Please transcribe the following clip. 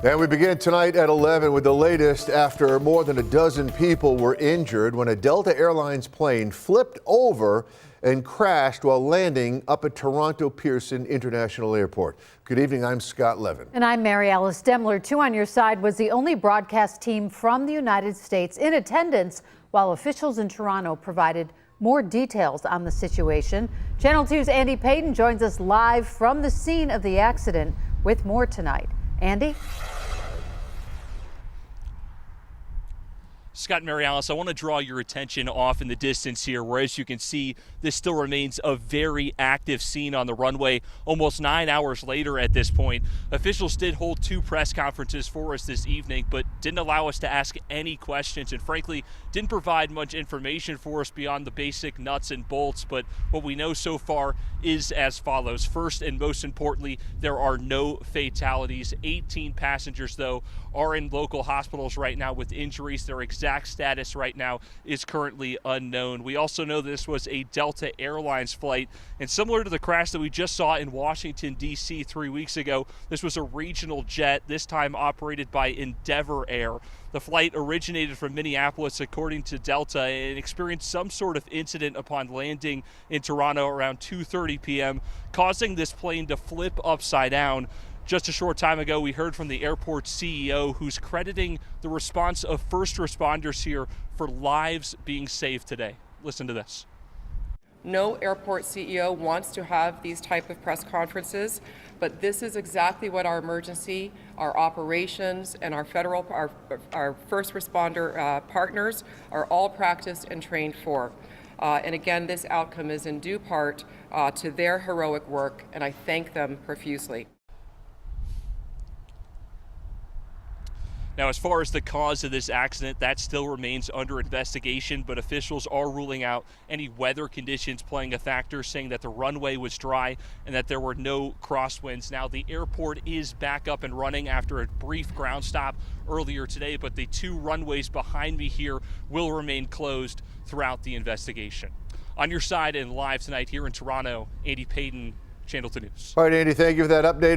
And we begin tonight at 11 with the latest after more than a dozen people were injured when a Delta Airlines plane flipped over and crashed while landing up at Toronto Pearson International Airport. Good evening, I'm Scott Levin. And I'm Mary Alice Demler. Two on your side was the only broadcast team from the United States in attendance while officials in Toronto provided more details on the situation. Channel 2's Andy Payton joins us live from the scene of the accident with more tonight. Andy? Scott and Mary Alice, I want to draw your attention off in the distance here, where as you can see, this still remains a very active scene on the runway. Almost 9 hours later at this point, officials did hold two press conferences for us this evening, but didn't allow us to ask any questions and frankly didn't provide much information for us beyond the basic nuts and bolts. But what we know so far is as follows. First and most importantly, there are no fatalities. 18 passengers, though, are in local hospitals right now with injuries. Their exact status right now is currently unknown. We also know this was a Delta Airlines flight, and similar to the crash that we just saw in Washington, D.C. 3 weeks ago, this was a regional jet, this time operated by Endeavor Air. The flight originated from Minneapolis, according to Delta, and experienced some sort of incident upon landing in Toronto around 2:30 p.m., causing this plane to flip upside down. Just a short time ago, we heard from the airport's CEO, who's crediting the response of first responders here for lives being saved today. Listen to this. No airport CEO wants to have these type of press conferences, but this is exactly what our emergency, our operations, and our federal, our first responder partners are all practiced and trained for. And again, this outcome is in due part to their heroic work, and I thank them profusely. Now, as far as the cause of this accident, that still remains under investigation, but officials are ruling out any weather conditions playing a factor, saying that the runway was dry and that there were no crosswinds. Now, the airport is back up and running after a brief ground stop earlier today, but the two runways behind me here will remain closed throughout the investigation. On your side and live tonight here in Toronto, Andy Payton, Channel 2 News. All right, Andy, thank you for that update.